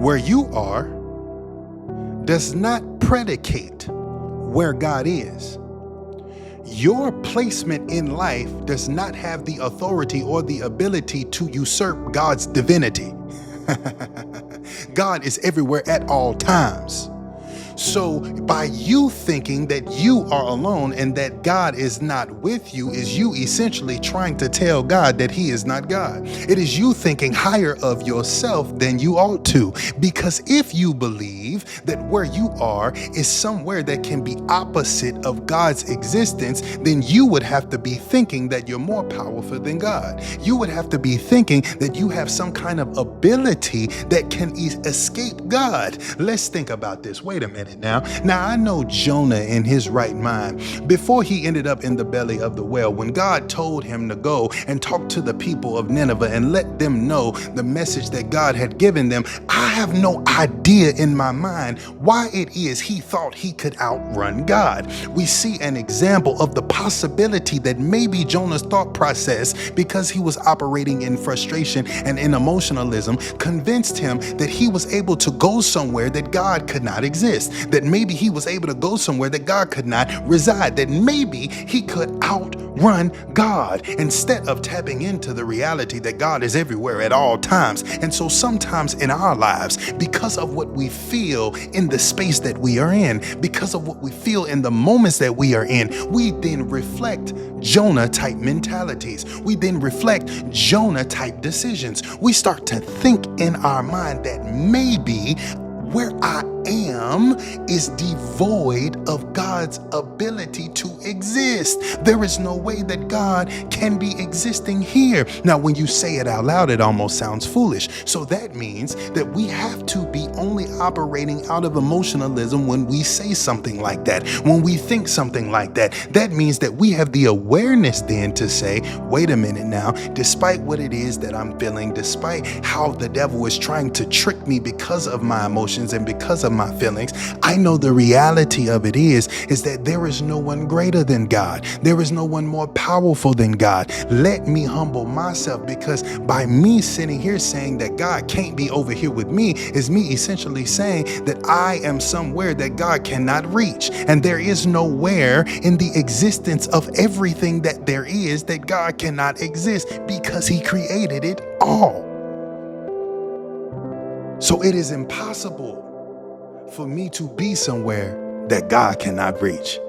Where you are does not predicate where God is. Your placement in life does not have the authority or the ability to usurp God's divinity. God is everywhere at all times. So by you thinking that you are alone and that God is not with you is you essentially trying to tell God that he is not God. It is you thinking higher of yourself than you ought to. Because if you believe that where you are is somewhere that can be opposite of God's existence, then you would have to be thinking that you're more powerful than God. You would have to be thinking that you have some kind of ability that can escape God. Let's think about this. Wait a minute. Now I know Jonah in his right mind, before he ended up in the belly of the whale, when God told him to go and talk to the people of Nineveh and let them know the message that God had given them, I have no idea in my mind why it is he thought he could outrun God. We see an example of the possibility that maybe Jonah's thought process, because he was operating in frustration and in emotionalism, convinced him that he was able to go somewhere that God could not exist. That maybe he was able to go somewhere that God could not reside, that maybe he could outrun God instead of tapping into the reality that God is everywhere at all times. And so sometimes in our lives, because of what we feel in the space that we are in, because of what we feel in the moments that we are in, we then reflect Jonah type mentalities. We then reflect Jonah type decisions. We start to think in our mind that maybe where I am is devoid of God's ability to exist. There is no way that God can be existing here. Now, when you say it out loud, it almost sounds foolish. So that means that we have to be only operating out of emotionalism when we say something like that, when we think something like that. That means that we have the awareness then to say, wait a minute now, despite what it is that I'm feeling, despite how the devil is trying to trick me because of my emotions and because of my feelings, I know the reality of it is that there is no one greater than God. There is no one more powerful than God. Let me humble myself, because by me sitting here saying that God can't be over here with me is me essentially saying that I am somewhere that God cannot reach. And there is nowhere in the existence of everything that there is that God cannot exist, because he created it all. So it is impossible for me to be somewhere that God cannot reach.